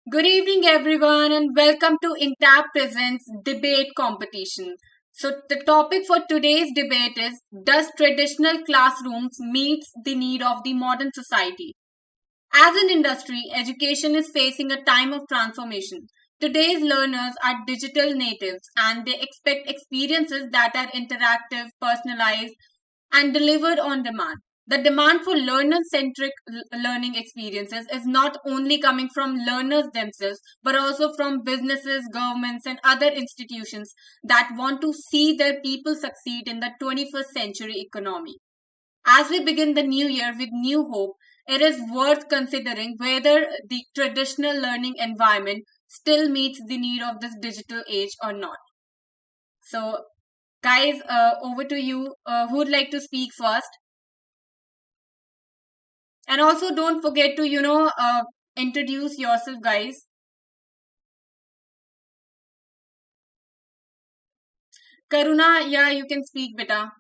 Good evening, everyone, and welcome to Intap Presents Debate Competition. So, the topic for today's debate is: Does traditional classrooms meet the need of the modern society? As an industry, education is facing a time of transformation. Today's learners are digital natives and they expect experiences that are interactive, personalized, and delivered on demand. The demand for learner centric learning experiences is not only coming from learners themselves, but also from businesses, governments, and other institutions that want to see their people succeed in the 21st century economy. As we begin the new year with new hope, it is worth considering whether the traditional learning environment still meets the need of this digital age or not. So, guys, over to you. Who would like to speak first? And also, don't forget to, introduce yourself, guys. Karuna, yeah, you can speak, beta.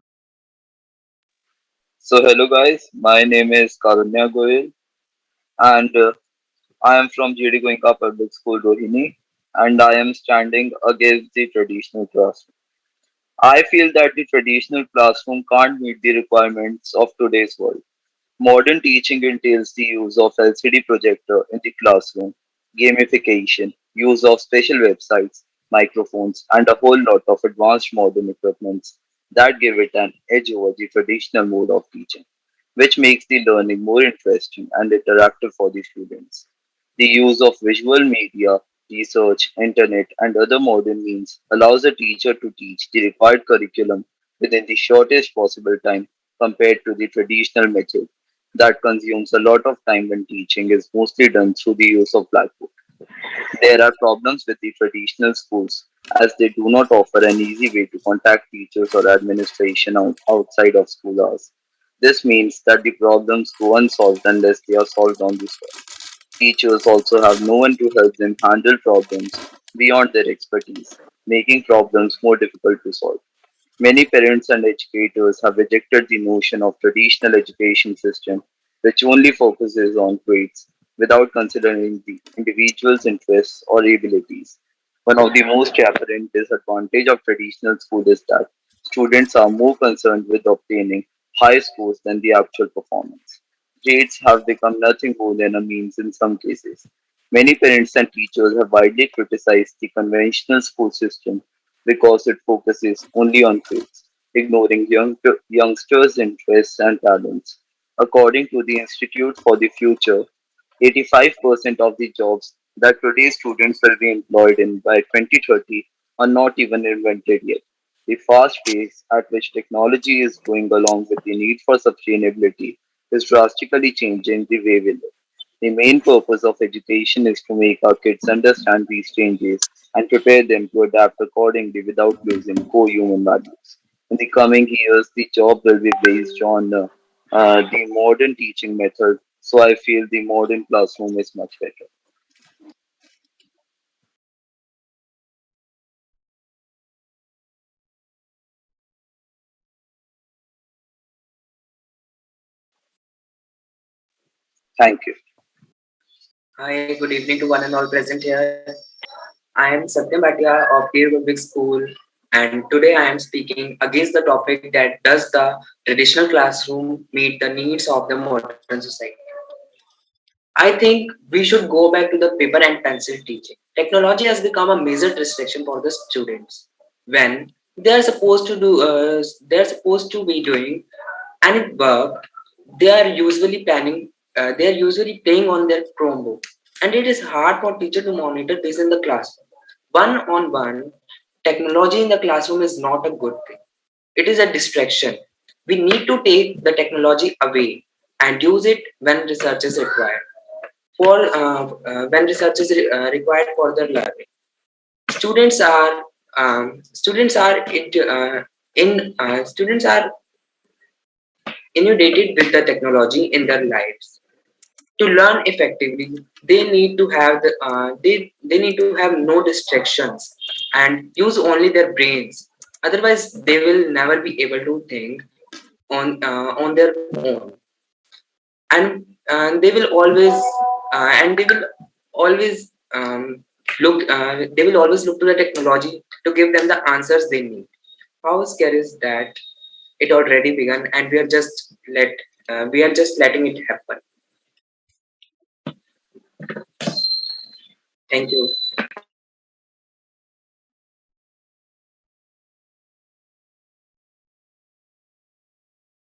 So hello guys, my name is Karunya Goyal and I am from GD Goenka Public School Rohini and I am standing against the traditional classroom. I feel that the traditional classroom can't meet the requirements of today's world. Modern teaching entails the use of LCD projector in the classroom, gamification, use of special websites, microphones, and a whole lot of advanced modern equipments that give it an edge over the traditional mode of teaching, which makes the learning more interesting and interactive for the students. The use of visual media, research, internet, and other modern means allows a teacher to teach the required curriculum within the shortest possible time compared to the traditional method that consumes a lot of time when teaching is mostly done through the use of blackboard. There are problems with the traditional schools as they do not offer an easy way to contact teachers or administration outside of school hours. This means that the problems go unsolved unless they are solved on the spot. Teachers also have no one to help them handle problems beyond their expertise, making problems more difficult to solve. Many parents and educators have rejected the notion of traditional education system which only focuses on grades without considering the individual's interests or abilities. One of the most apparent disadvantages of traditional school is that students are more concerned with obtaining high scores than the actual performance. Grades have become nothing more than a means in some cases. Many parents and teachers have widely criticized the conventional school system because it focuses only on grades, ignoring youngsters' interests and talents. According to the Institute for the Future, 85% of the jobs that today's students will be employed in by 2030 are not even invented yet. The fast pace at which technology is going along with the need for sustainability is drastically changing the way we live. The main purpose of education is to make our kids understand these changes and prepare them to adapt accordingly without losing core human values. In the coming years, the job will be based on the modern teaching method, so I feel the modern classroom is much better. Thank you. Hi, good evening to one and all present here. I am Satyam Bhatia of Deer Public School, and today I am speaking against the topic that does the traditional classroom meet the needs of the modern society. I think we should go back to the paper and pencil teaching. Technology has become a major distraction for the students when they are supposed to be doing any work. They are usually planning. They are usually playing on their Chromebook, and it is hard for teacher to monitor this in the class. One on one, technology in the classroom is not a good thing. It is a distraction. We need to take the technology away and use it when research is required. When research is required for the learning, students are students are students are inundated with the technology in their lives. To learn effectively, they need to have they need to have no distractions and use only their brains. Otherwise, they will never be able to think on their own, and they will always look. They will always look to the technology to give them the answers they need. How scary is that? It already begun, and we are just letting it happen. Thank you.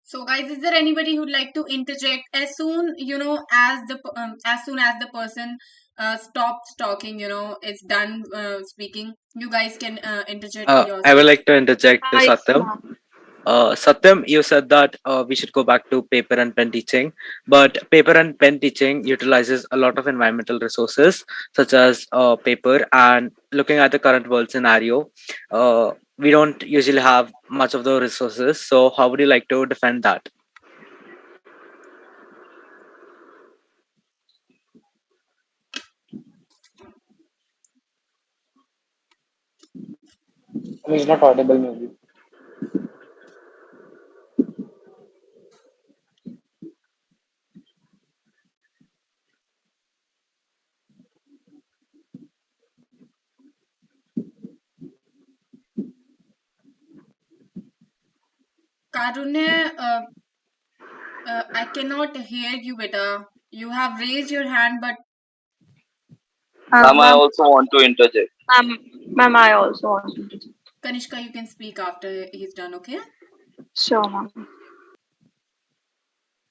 So, guys, is there anybody who'd like to interject as soon, as soon as the person stops talking, is done speaking, you guys can interject I would yourself. like to interject to Satyam. Satyam, you said that we should go back to paper and pen teaching, but paper and pen teaching utilizes a lot of environmental resources, such as paper. And looking at the current world scenario, we don't usually have much of those resources. So, how would you like to defend that? He's not audible, maybe. Karunya, I cannot hear you, beta. You have raised your hand, but Ma'am, I Ma'am, also want to interject. ma'am, I also want to. Kanishka, you can speak after he's done, okay? Sure, ma'am.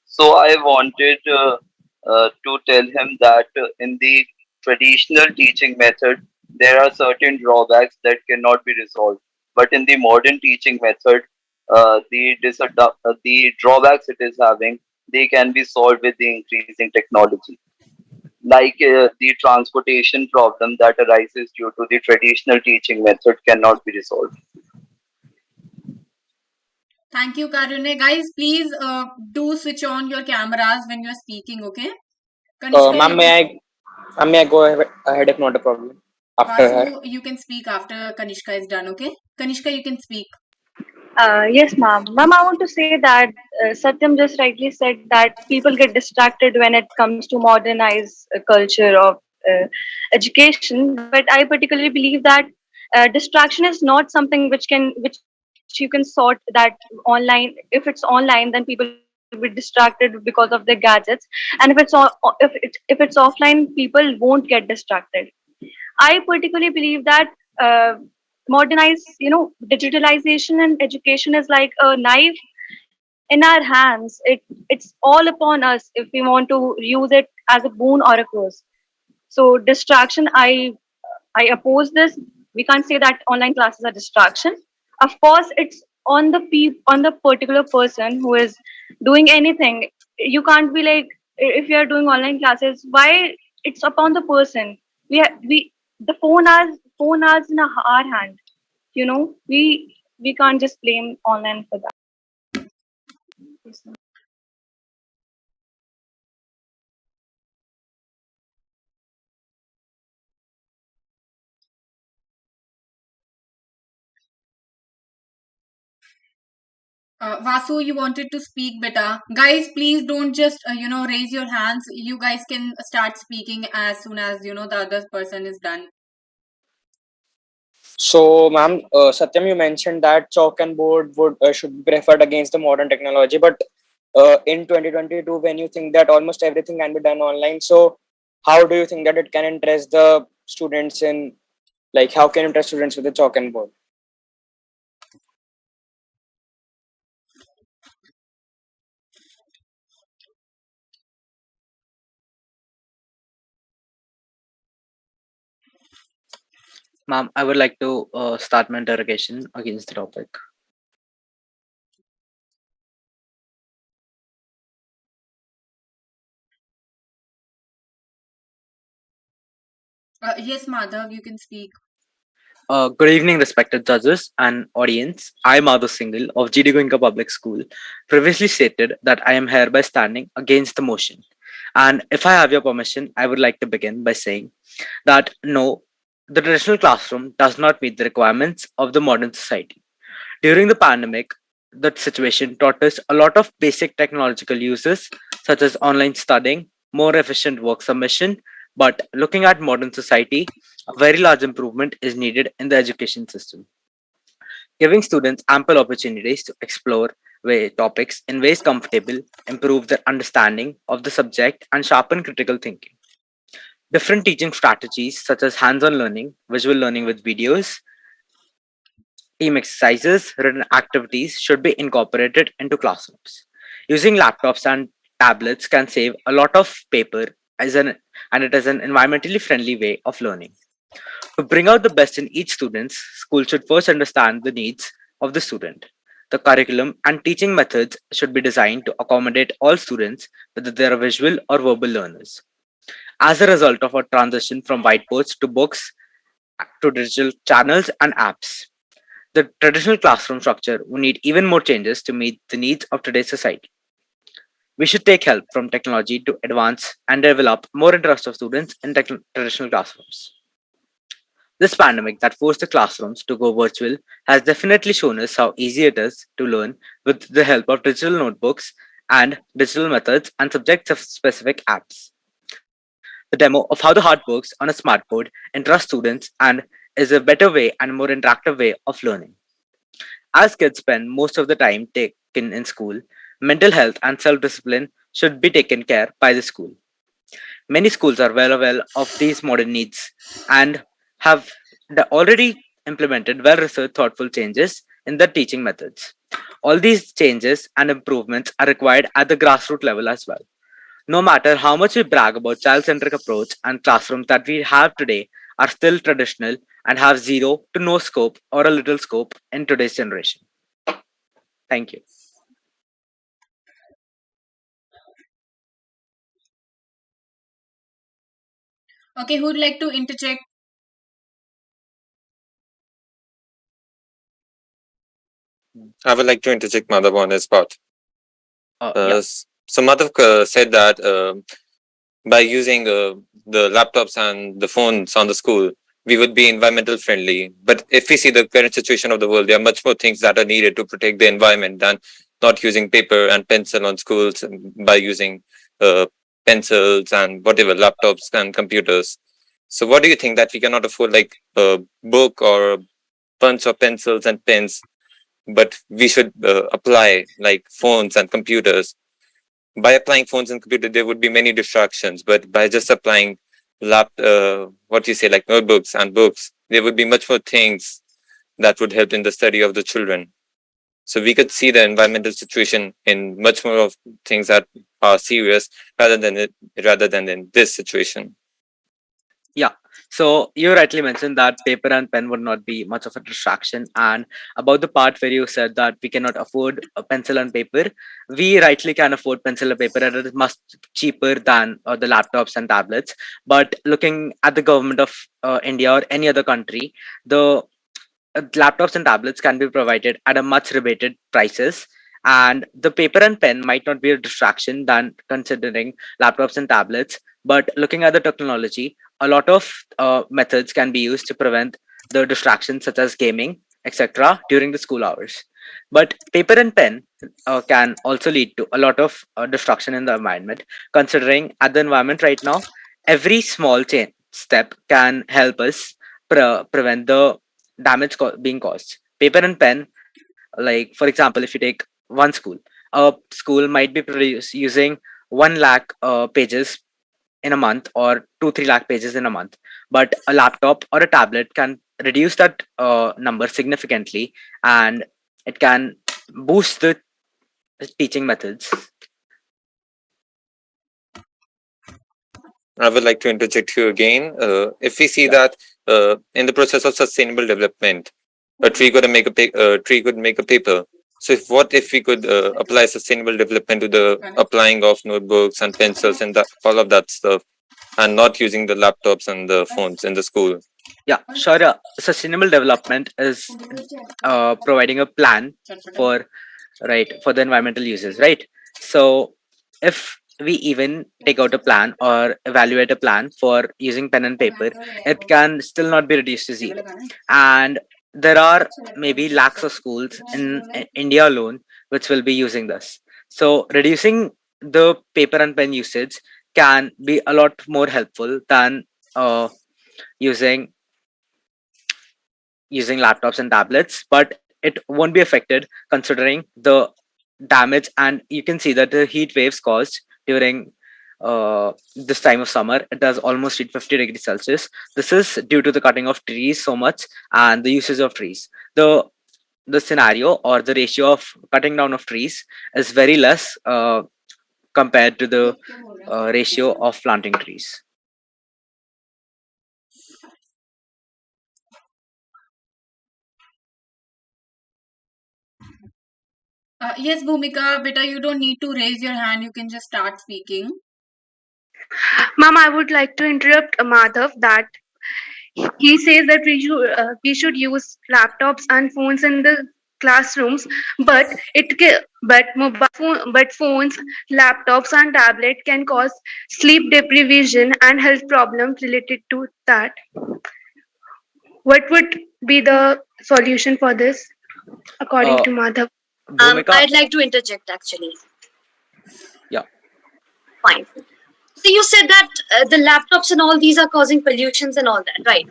So I wanted to tell him that in the traditional teaching method, there are certain drawbacks that cannot be resolved. But in the modern teaching method, the drawbacks it is having, they can be solved with the increasing technology. Like the transportation problem that arises due to the traditional teaching method cannot be resolved. Thank you, Karunya. Guys, please do switch on your cameras when you're speaking, okay? Kanishka, Ma'am, may I go ahead if not a problem? After her. Vasu, you can speak after Kanishka is done, okay? Kanishka, you can speak. Yes, ma'am. Ma'am, I want to say that Satyam just rightly said that people get distracted when it comes to modernize culture of education. But I particularly believe that distraction is not something which you can sort that online. If it's online, then people will be distracted because of their gadgets, and if it's offline, people won't get distracted. I particularly believe that modernize, digitalization and education is like a knife in our hands. It's all upon us if we want to use it as a boon or a curse. So distraction, I oppose this. We can't say that online classes are distraction. Of course, it's on the particular person who is doing anything. You can't be like, if you are doing online classes, why? It's upon the person. We the phone has in our hand. We can't just blame online for that. Vasu, you wanted to speak better. Guys, please don't just, raise your hands. You guys can start speaking as soon as, the other person is done. So, ma'am, Satyam, you mentioned that chalk and board would should be preferred against the modern technology, but in 2022, when you think that almost everything can be done online, so how do you think that it can interest the students in, like, how can interest students with the chalk and board? Ma'am, I would like to start my interrogation against the topic. Yes, Madhav, you can speak. Good evening, respected judges and audience. I, Madhu Singhal of GD Goenka Public School, previously stated that I am hereby standing against the motion. And if I have your permission, I would like to begin by saying that no, the traditional classroom does not meet the requirements of the modern society. During the pandemic, that situation taught us a lot of basic technological uses, such as online studying, more efficient work submission, But looking at modern society, a very large improvement is needed in the education system, giving students ample opportunities to explore topics in ways comfortable, improve their understanding of the subject, and sharpen critical thinking. Different teaching strategies such as hands-on learning, visual learning with videos, team exercises, written activities should be incorporated into classrooms. Using laptops and tablets can save a lot of paper and it is an environmentally friendly way of learning. To bring out the best in each student, school should first understand the needs of the student. The curriculum and teaching methods should be designed to accommodate all students, whether they are visual or verbal learners. As a result of our transition from whiteboards to books to digital channels and apps, the traditional classroom structure will need even more changes to meet the needs of today's society. We should take help from technology to advance and develop more interest of students in traditional classrooms. This pandemic that forced the classrooms to go virtual has definitely shown us how easy it is to learn with the help of digital notebooks and digital methods and subject specific apps. The demo of how the heart works on a smartboard interests students and is a better way and more interactive way of learning. As kids spend most of the time taken in school, mental health and self-discipline should be taken care by the school. Many schools are well aware of these modern needs and have already implemented well-researched, thoughtful changes in their teaching methods. All these changes and improvements are required at the grassroots level as well. No matter how much we brag about child-centric approach and classrooms that we have today are still traditional and have zero to no scope or a little scope in today's generation. Thank you. Okay, who'd like to interject? I would like to interject Madhav on his part. Yeah. So Madhav said that by using the laptops and the phones on the school, we would be environmental friendly. But if we see the current situation of the world, there are much more things that are needed to protect the environment than not using paper and pencil on schools by using pencils and whatever laptops and computers. So what do you think that we cannot afford like a book or a bunch of pencils and pens, but we should apply like phones and computers? By applying phones and computers, there would be many distractions, but by just applying what you say, like notebooks and books, there would be much more things that would help in the study of the children. So we could see the environmental situation in much more of things that are serious rather than in this situation. Yeah. So you rightly mentioned that paper and pen would not be much of a distraction. And about the part where you said that we cannot afford a pencil and paper, we rightly can afford pencil and paper, and it is much cheaper than the laptops and tablets. But looking at the government of India or any other country, the laptops and tablets can be provided at a much rebated prices, and the paper and pen might not be a distraction than considering laptops and tablets. But looking at the technology, a lot of methods can be used to prevent the distractions such as gaming, etc., during the school hours. But paper and pen can also lead to a lot of destruction in the environment, considering at the environment right now, every small step can help us prevent the damage being caused. Paper and pen, like for example, if you take one school, a school might be using 1 lakh pages in a month or 2-3 lakh pages in a month, but a laptop or a tablet can reduce that number significantly, and it can boost the teaching methods. I would like to interject here again. If we see that in the process of sustainable development, a tree could make a paper. So what if we could apply sustainable development to the applying of notebooks and pencils and all of that stuff, and not using the laptops and the phones in the school? Yeah, sure. Sustainable development is providing a plan for the environmental uses, right? So if we even take out a plan or evaluate a plan for using pen and paper, it can still not be reduced to zero. And there are maybe lakhs of schools in India alone which will be using this. So reducing the paper and pen usage can be a lot more helpful than using laptops and tablets, but it won't be affected considering the damage. And you can see that the heat waves caused during this time of summer, it does almost reach 50 degrees Celsius. This is due to the cutting of trees so much and the usage of trees. The scenario or the ratio of cutting down of trees is very less compared to the ratio of planting trees. Yes, Bhumika, beta, you don't need to raise your hand. You can just start speaking. Ma'am, I would like to interrupt Madhav that he says that we should use laptops and phones in the classrooms, but but phones, laptops, and tablet can cause sleep deprivation and health problems related to that. What would be the solution for this, according Uh, to Madhav? Bhumika, I'd like to interject actually. yeah. Fine. So you said that the laptops and all these are causing pollutions and all that, right?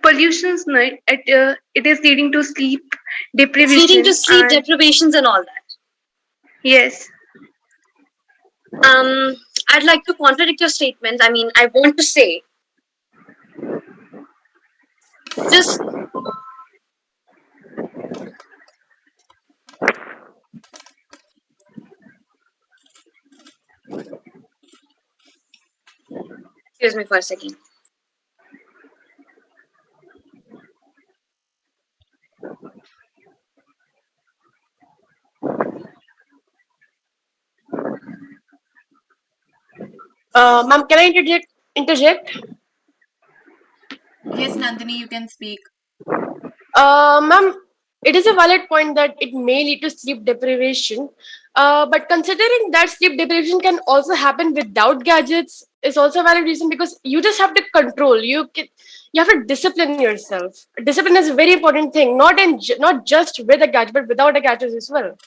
Pollution's not, it is leading to sleep It's leading to deprivation sleep and deprivations and all that. yes. I'd like to contradict your statement. I mean, I want to say just excuse me for a second. Ma'am, can I interject? Yes, Nandini, you can speak. Ma'am, it is a valid point that it may lead to sleep deprivation. But considering that sleep deprivation can also happen without gadgets is also a valid reason, because you just have to control. You have to discipline yourself. Discipline is a very important thing, not just with a gadget, but without a gadget as well.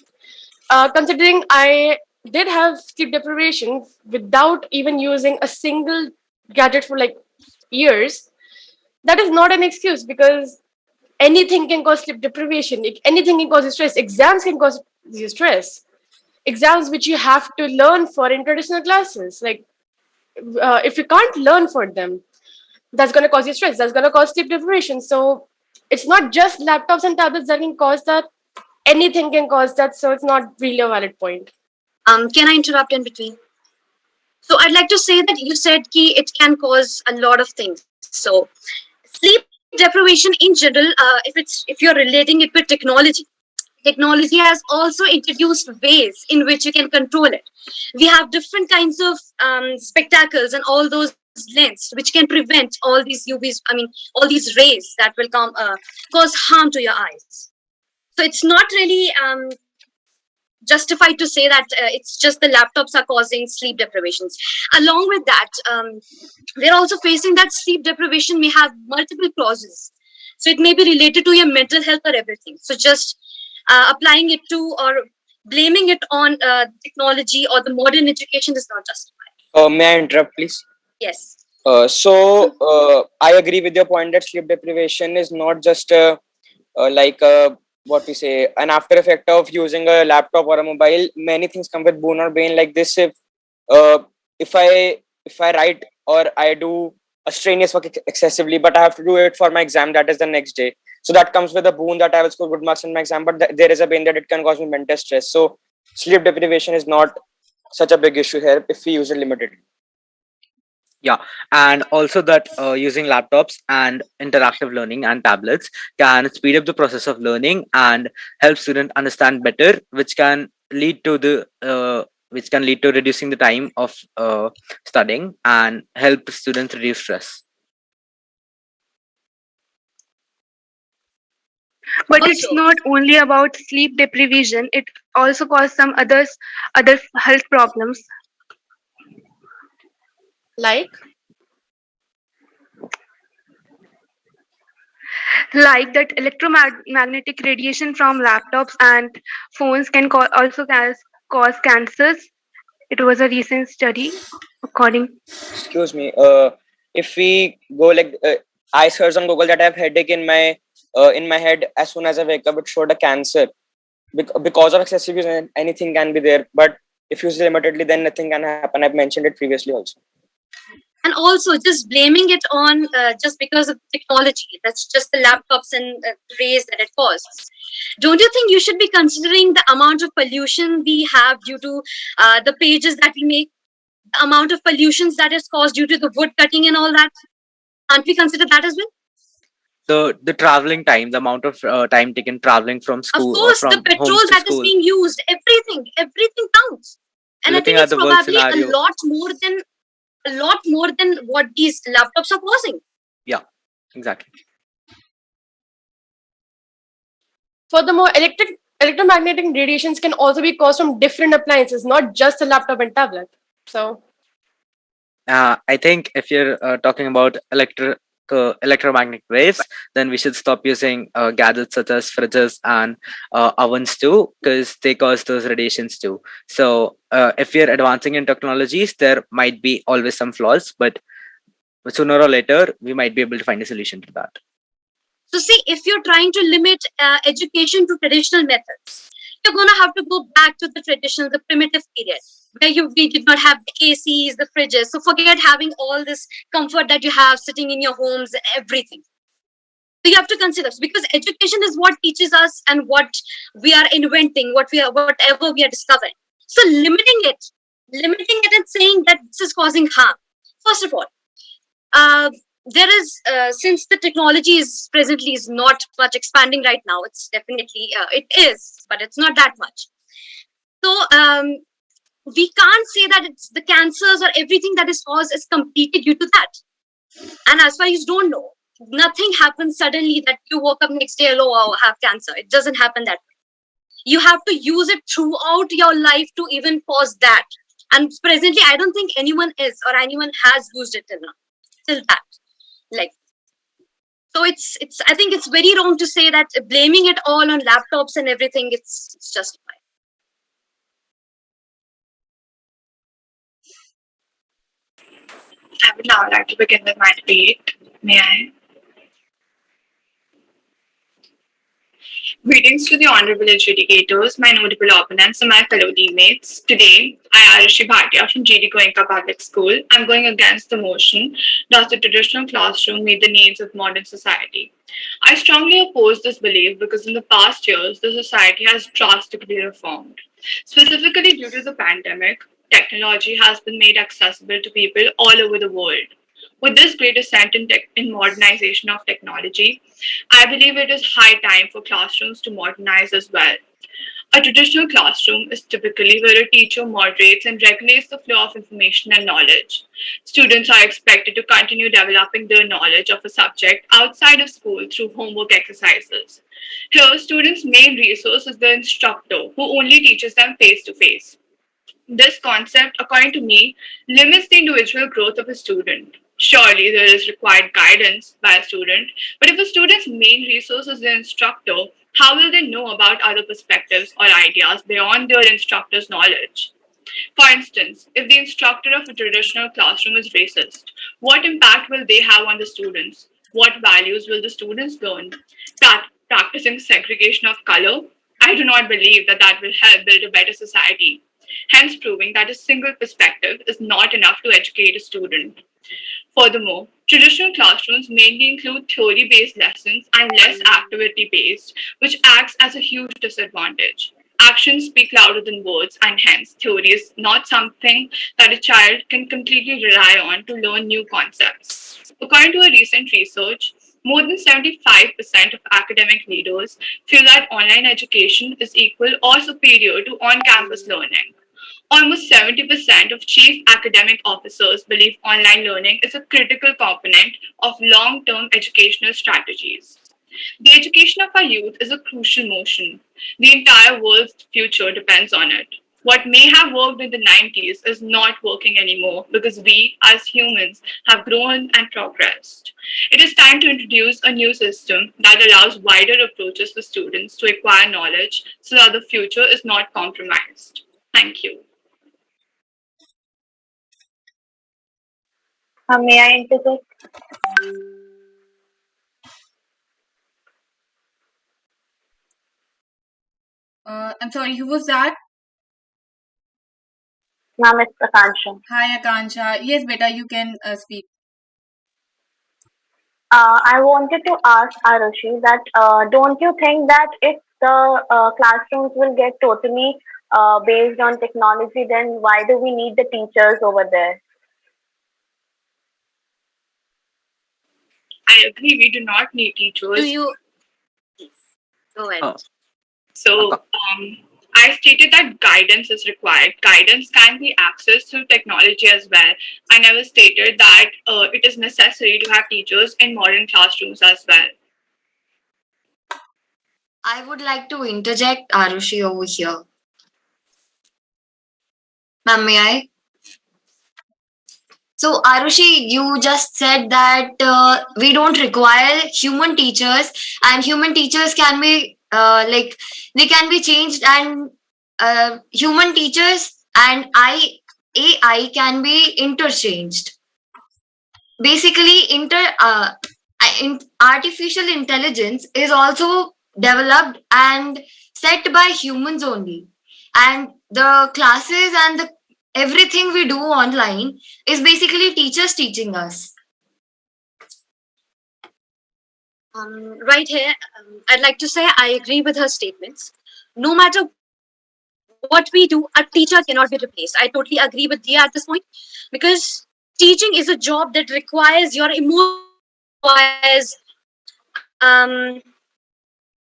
Considering I did have sleep deprivation without even using a single gadget for like years, that is not an excuse, because anything can cause sleep deprivation. Anything can cause you stress. Exams can cause you stress. Exams which you have to learn for in traditional classes. Like if you can't learn for them, that's going to cause you stress. That's going to cause sleep deprivation. So it's not just laptops and tablets that can cause that. Anything can cause that. So it's not really a valid point. Can I interrupt in between? So I'd like to say that you said ki it can cause a lot of things. So sleep deprivation in general, if you're relating it with technology has also introduced ways in which you can control it. We have different kinds of spectacles and all those lens which can prevent all these UVs. I mean, all these rays that will cause harm to your eyes. So it's not really justified to say that it's just the laptops are causing sleep deprivations. Along with that, we're also facing that sleep deprivation may have multiple causes. So it may be related to your mental health or everything. So just applying it to or blaming it on technology or the modern education is not justified. May I interrupt, please? Yes. I agree with your point that sleep deprivation is not just like what we say an after effect of using a laptop or a mobile. Many things come with boon or bane like this. Uh, if I write or I do a strenuous work excessively, but I have to do it for my exam that is the next day. So that comes with a boon that I will score good marks in my exam, but there is a bane that it can cause me mental stress. So sleep deprivation is not such a big issue here if we use it limitedly. Yeah, and also that using laptops and interactive learning and tablets can speed up the process of learning and help students understand better, which can lead to reducing the time of studying and help students reduce stress. But it's Also, not only about sleep deprivation, it also causes some other health problems, Like, like that electromagnetic radiation from laptops and phones can also cause cancers, It was a recent study, according. Excuse me. If we go like I searched on Google that I have headache in my head as soon as I wake up. It showed a cancer because of excessive use. Anything can be there, but if used limitedly, then nothing can happen. I've mentioned it previously also. And also just blaming it on just because of technology, that's just the laptops and rays that it causes. Don't you think you should be considering the amount of pollution we have due to the pages that we make, the amount of pollutions that is caused due to the wood cutting and all that? Can't we consider that as well? The traveling time, the amount of time taken traveling from Of school course, the from petrol homes to that is school. being used, everything counts. And I Looking think at it's the world probably scenario, a lot more than what these laptops are causing. yeah, exactly. Furthermore, electromagnetic radiations can also be caused from different appliances, not just a laptop and tablet. So, I think if you're talking about electromagnetic waves, then we should stop using gadgets such as fridges and ovens too, because they cause those radiations too. So if we are advancing in technologies, there might be always some flaws, but sooner or later we might be able to find a solution to that. So see, if you're trying to limit education to traditional methods, you're going to have to go back to the traditional, the primitive period, where we did not have the ACs, the fridges. So forget having all this comfort that you have sitting in your homes and everything. So you have to consider, because education is what teaches us and what we are inventing, whatever we are discovering. So limiting it and saying that this is causing harm. First of all, there is since the technology is presently is not much expanding right now. It's definitely it is, but it's not that much. So we can't say that it's the cancers or everything that is caused is completely due to that. And as far as you don't know, nothing happens suddenly that you woke up next day, oh, I'll have cancer. It doesn't happen that way. You have to use it throughout your life to even cause that. And presently, I don't think anyone is or anyone has used it till that. Like, so it's I think it's very wrong to say that blaming it all on laptops and everything, it's justified. I would now like to begin with my debate. May I? Greetings to the honorable adjudicators, my notable opponents, and my fellow teammates. Today, I, Arushi Bhatia from GD Goenka Public School, I'm going against the motion, does the traditional classroom meet the needs of modern society? I strongly oppose this belief because in the past years, the society has drastically reformed. Specifically due to the pandemic, technology has been made accessible to people all over the world. With this great ascent in modernization of technology, I believe it is high time for classrooms to modernize as well. A traditional classroom is typically where a teacher moderates and regulates the flow of information and knowledge. Students are expected to continue developing their knowledge of a subject outside of school through homework exercises. Here, students' main resource is the instructor, who only teaches them face to face. This concept, according to me, limits the individual growth of a student. Surely there is required guidance by a student, but if a student's main resource is the instructor, how will they know about other perspectives or ideas beyond their instructor's knowledge? For instance, if the instructor of a traditional classroom is racist, what impact will they have on the students? What values will the students learn? Practicing segregation of color? I do not believe that will help build a better society, hence proving that a single perspective is not enough to educate a student. Furthermore, traditional classrooms mainly include theory-based lessons and less activity-based, which acts as a huge disadvantage. Actions speak louder than words, and hence, theory is not something that a child can completely rely on to learn new concepts. According to a recent research, more than 75% of academic leaders feel that online education is equal or superior to on campus learning. Almost 70% of chief academic officers believe online learning is a critical component of long term educational strategies. The education of our youth is a crucial motion. The entire world's future depends on it. What may have worked in the 90s is not working anymore because we, as humans, have grown and progressed. It is time to introduce a new system that allows wider approaches for students to acquire knowledge so that the future is not compromised. Thank you. May I interject? I'm sorry, who was that? Ma'am, it's Akansha. Hi, Akansha. Yes, beta, you can speak. I wanted to ask Arushi that don't you think that if the classrooms will get totally based on technology, then why do we need the teachers over there? I agree, we do not need Do teachers. you go ahead? So, I stated that guidance is required. Guidance can be accessed through technology as well. I never stated that it is necessary to have teachers in modern classrooms as well. I would like to interject Arushi over here. Ma'am, may I? So, Arushi, you just said that we don't require human teachers, and human teachers can be they can be changed, and human teachers and AI can be interchanged. Basically, artificial intelligence is also developed and set by humans only, and the classes and the everything we do online is basically teachers teaching us. Right here, I'd like to say I agree with her statements. No matter what we do, a teacher cannot be replaced. I totally agree with Dia at this point, because teaching is a job that requires your emotions, requires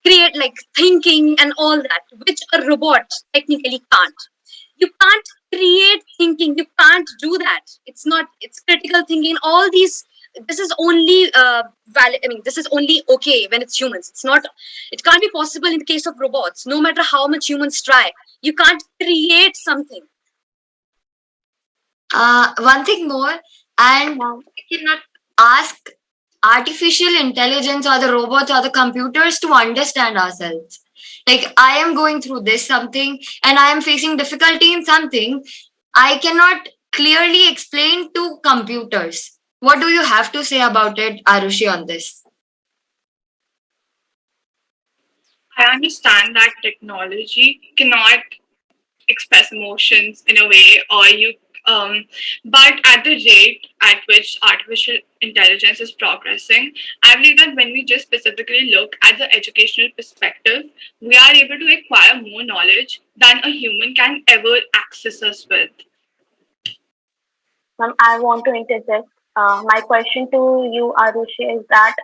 create like thinking and all that, which a robot technically can't. You can't create thinking. You can't do that. It's not. It's critical thinking. All these. This is only valid. I mean, this is only okay when it's humans. It's not. It can't be possible in the case of robots. No matter how much humans try, you can't create something. One thing more, and we cannot ask artificial intelligence or the robots or the computers to understand ourselves. Like, I am going through this something and I am facing difficulty in something, I cannot clearly explain to computers. What do you have to say about it, Arushi, on this? I understand that technology cannot express emotions in a way, or but at the rate at which artificial intelligence is progressing, I believe that when we just specifically look at the educational perspective, we are able to acquire more knowledge than a human can ever access us with. I want to interject. My question to you, Arushi, is that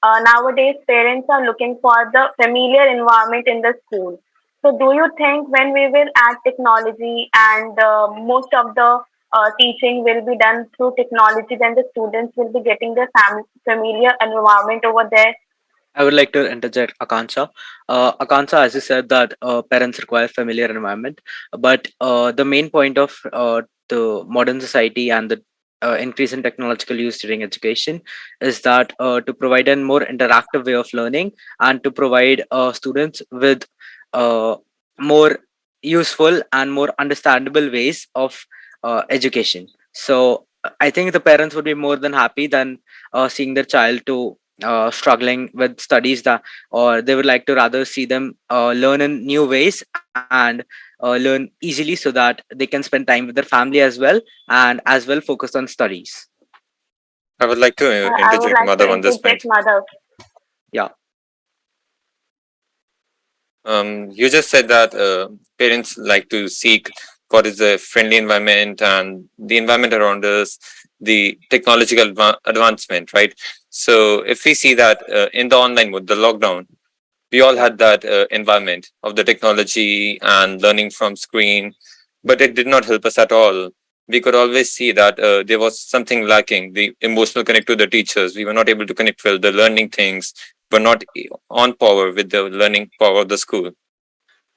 nowadays parents are looking for the familiar environment in the school. So, do you think when we will add technology and most of the teaching will be done through technology, then the students will be getting the familiar environment over there? I would like to interject, Akansha. Akansha, as you said, that parents require familiar environment, but the main point of the modern society and the increase in technological use during education is that to provide a more interactive way of learning and to provide students with more useful and more understandable ways of education. So I think the parents would be more than happy than seeing their child to struggling with studies, that or they would like to rather see them learn in new ways and learn easily so that they can spend time with their family as well, and as well focus on studies. I would like to I would interject like Madhav to on this interject, point. Madhav. Yeah. You just said that parents like to seek what is a friendly environment and the environment around us, the technological advancement, right? So if we see that in the online mode, the lockdown, we all had that environment of the technology and learning from screen, but it did not help us at all. We could always see that there was something lacking, the emotional connect to the teachers. We were not able to connect well. The learning things were not on power with the learning power of the school.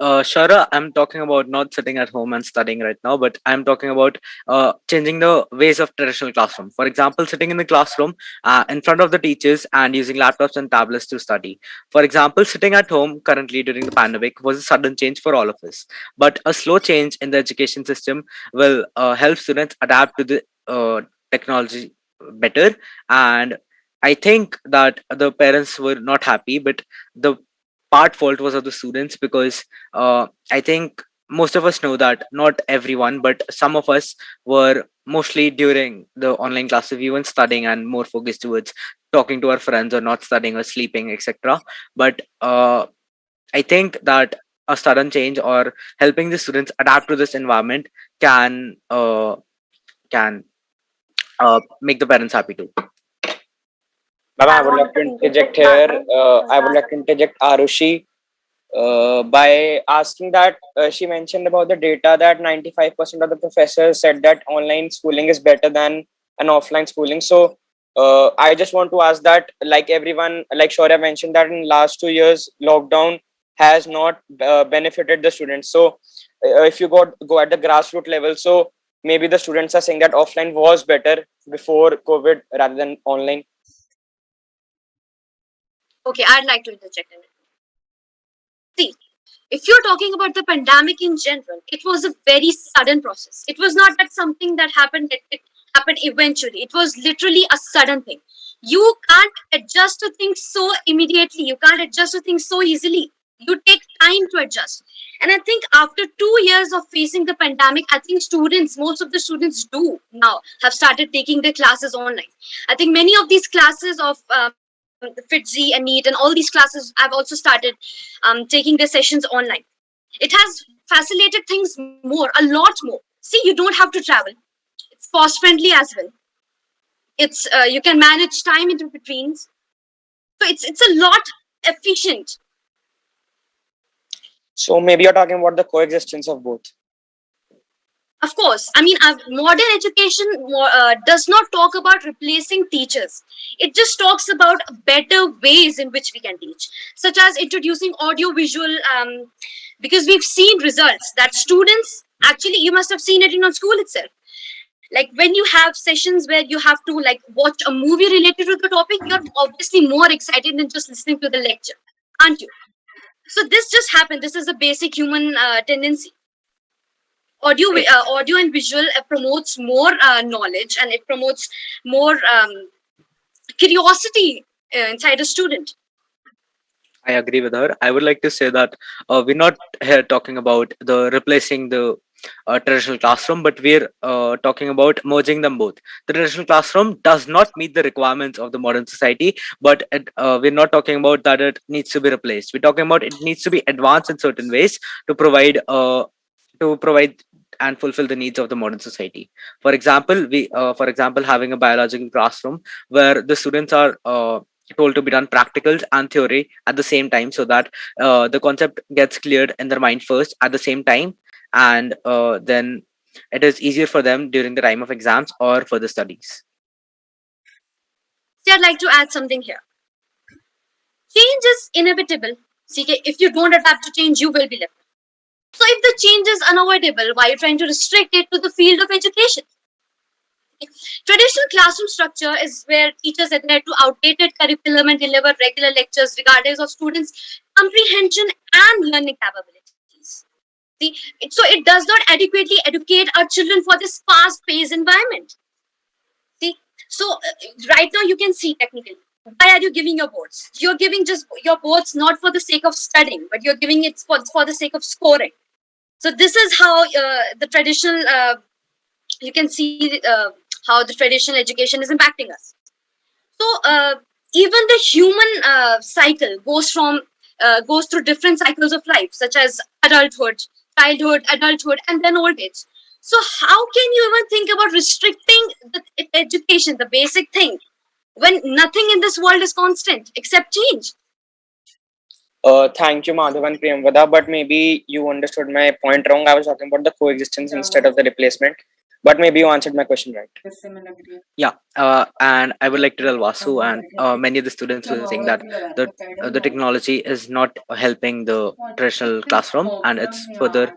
Shara, I'm talking about not sitting at home and studying right now, but I'm talking about changing the ways of traditional classroom. For example, sitting in the classroom in front of the teachers and using laptops and tablets to study. For example, sitting at home currently during the pandemic was a sudden change for all of us. But a slow change in the education system will help students adapt to the technology better. And I think that the parents were not happy, but the part fault was of the students, because I think most of us know that not everyone, but some of us were mostly during the online classes, we weren't studying and more focused towards talking to our friends or not studying or sleeping, etc. But I think that a sudden change or helping the students adapt to this environment can make the parents happy too. Ma'am, I I would want like to to interject interject, here. Madam, I would that like to interject Arushi by asking that she mentioned about the data that 95% of the professors said that online schooling is better than an offline schooling. So I just want to ask that, like everyone, like Shaurya mentioned, that in last 2 years, lockdown has not benefited the students. So if you go at the grassroots level, so maybe the students are saying that offline was better before COVID rather than online. Okay, I'd like to interject in it. See, if you're talking about the pandemic in general, it was a very sudden process. It was not that something that happened, it happened eventually. It was literally a sudden thing. You can't adjust to things so immediately. You can't adjust to things so easily. You take time to adjust. And I think after 2 years of facing the pandemic, I think most of the students do now have started taking their classes online. I think many of these classes of FITZY and NEET and all these classes have also started taking their sessions online. It has facilitated things more, a lot more. See, you don't have to travel. It's cost friendly as well. It's you can manage time in between. So it's a lot efficient. So maybe you're talking about the coexistence of both. Of course, I mean, modern education does not talk about replacing teachers. It just talks about better ways in which we can teach, such as introducing audio visual. Because we've seen results that students actually, you must have seen it in our school itself. Like when you have sessions where you have to like watch a movie related to the topic, you're obviously more excited than just listening to the lecture, aren't you? So this just happened. This is a basic human tendency. Audio and visual promotes more knowledge, and it promotes more curiosity inside a student. I agree with her. I would like to say that we're not here talking about the replacing the traditional classroom, but we're talking about merging them both. The traditional classroom does not meet the requirements of the modern society, but we're not talking about that it needs to be replaced. We're talking about it needs to be advanced in certain ways to provide and fulfill the needs of the modern society. For example, having a biological classroom where the students are told to be done practicals and theory at the same time, so that the concept gets cleared in their mind first at the same time, and then it is easier for them during the time of exams or for the studies. See, I'd like to add something here. Change is inevitable. See, if you don't adapt to change, you will be left. So if the change is unavoidable, why are you trying to restrict it to the field of education? Traditional classroom structure is where teachers adhere to outdated curriculum and deliver regular lectures regardless of students' comprehension and learning capabilities. See, so it does not adequately educate our children for this fast-paced environment. See, so right now you can see technically, why are you giving your boards? You're giving just your boards not for the sake of studying, but you're giving it for the sake of scoring. So this is how the traditional, you can see how the traditional education is impacting us. So even the human cycle goes through different cycles of life, such as adulthood, childhood, adulthood, and then old age. So how can you even think about restricting the education, the basic thing, when nothing in this world is constant except change? Thank you, Madhav and Priyamvada, but maybe you understood my point wrong. I was talking about the coexistence instead of the replacement, but maybe you answered my question right. Yeah, and I would like to tell Vasu and many of the students who are saying that the technology is not helping the traditional classroom and it's further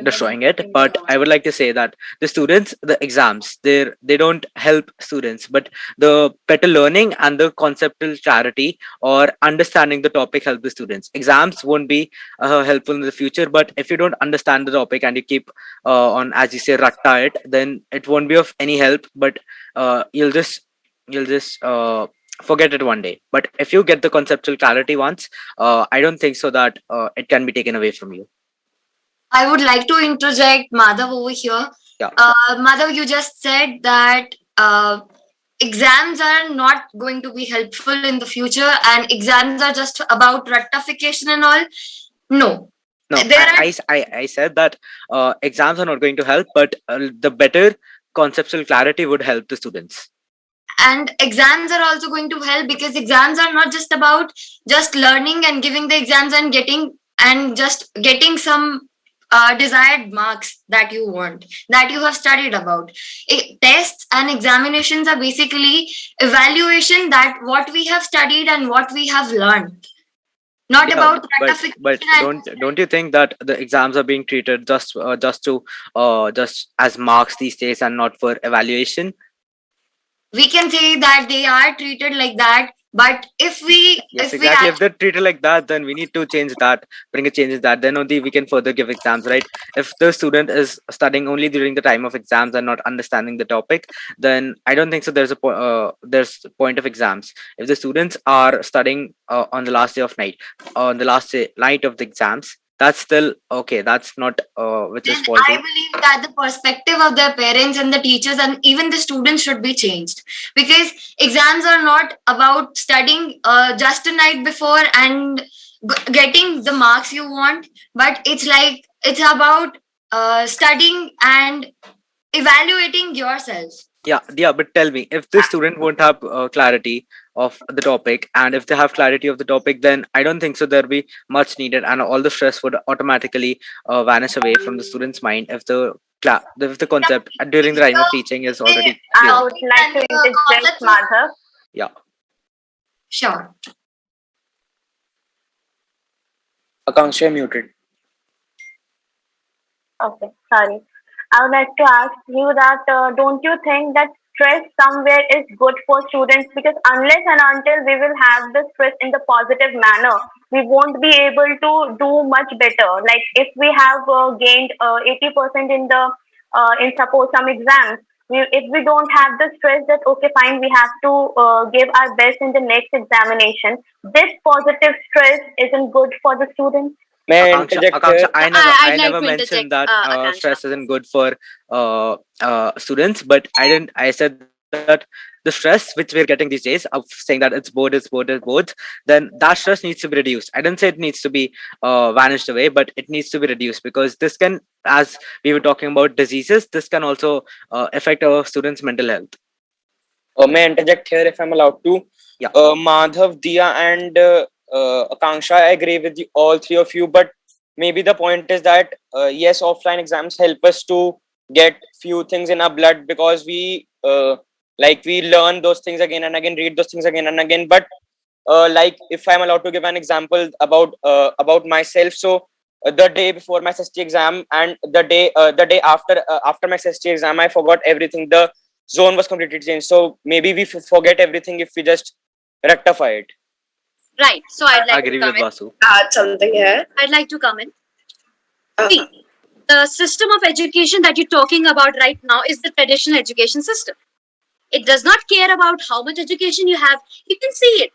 destroying it. But I would like to say that the exams, they don't help students, but the better learning and the conceptual clarity or understanding the topic help the students. Exams won't be helpful in the future, but if you don't understand the topic and you keep on, as you say, ratta it, then it won't be of any help. But you'll just forget it one day. But if you get the conceptual clarity once, I don't think so that it can be taken away from you. I would like to interject Madhav over here. Yeah. Madhav, you just said that exams are not going to be helpful in the future and exams are just about rectification and all. No. No, There are I said that exams are not going to help, but the better conceptual clarity would help the students. and exams are also going to help because exams are not just about just learning and giving the exams and getting some desired marks that you want, that you have studied about. Tests and examinations are basically evaluation that what we have studied and what we have learned, not Yeah, about but rectification. And don't you think that the exams are being treated just as marks these days and not for evaluation? we can say that they are treated like that, but Yes, if we exactly. If they're treated like that, then we need to change that, bring a change in that. Then only we can further give exams, right? If the student is studying only during the time of exams and not understanding the topic, then I don't think so. There's a point of exams. If the students are studying on the last day of night, on the night of the exams, that's still okay. That's not which is then I faulty. believe that the perspective of their parents and the teachers and even the students should be changed, because exams are not about studying just a night before and getting the marks you want, but it's about studying and evaluating yourself. Yeah, but tell me, if the student won't have clarity of the topic, and if they have clarity of the topic, then I don't think so there'll be much needed, and all the stress would automatically vanish away from the student's mind if the concept during the time of teaching is already I clear. would like to interject, Madhav. Yeah. Sure. Akanksha muted. Okay, sorry. I would like to ask you that don't you think that stress somewhere is good for students? Because unless and until we will have the stress in the positive manner, we won't be able to do much better. Like if we have gained 80% in the in suppose some exams, if we don't have the stress that okay fine we have to give our best in the next examination, this positive stress isn't good for the students. May I Akanksha, interject Akanksha, here? I I'd like never to mentioned interject, that Akanksha. stress isn't good for students, but I said that the stress which we're getting these days of saying that it's boards, then that stress needs to be reduced. I didn't say it needs to be vanished away, but it needs to be reduced, because this can, as we were talking about diseases, this can also affect our students' mental health. May I interject here if I'm allowed to? Yeah. Madhav, Dia, and Akanksha, I agree with all three of you, but maybe the point is that yes, offline exams help us to get few things in our blood, because we learn those things again and again, read those things again and again. But like if I'm allowed to give an example about myself, so the day before my SST exam and the day after my SST exam, I forgot everything. The zone was completely changed. So maybe we forget everything if we just rectify it. Right. So I'd I like to agree come with in. Vasu. Add something here. I'd like to come in. See, the system of education that you're talking about right now is the traditional education system. It does not care about how much education you have. You can see it.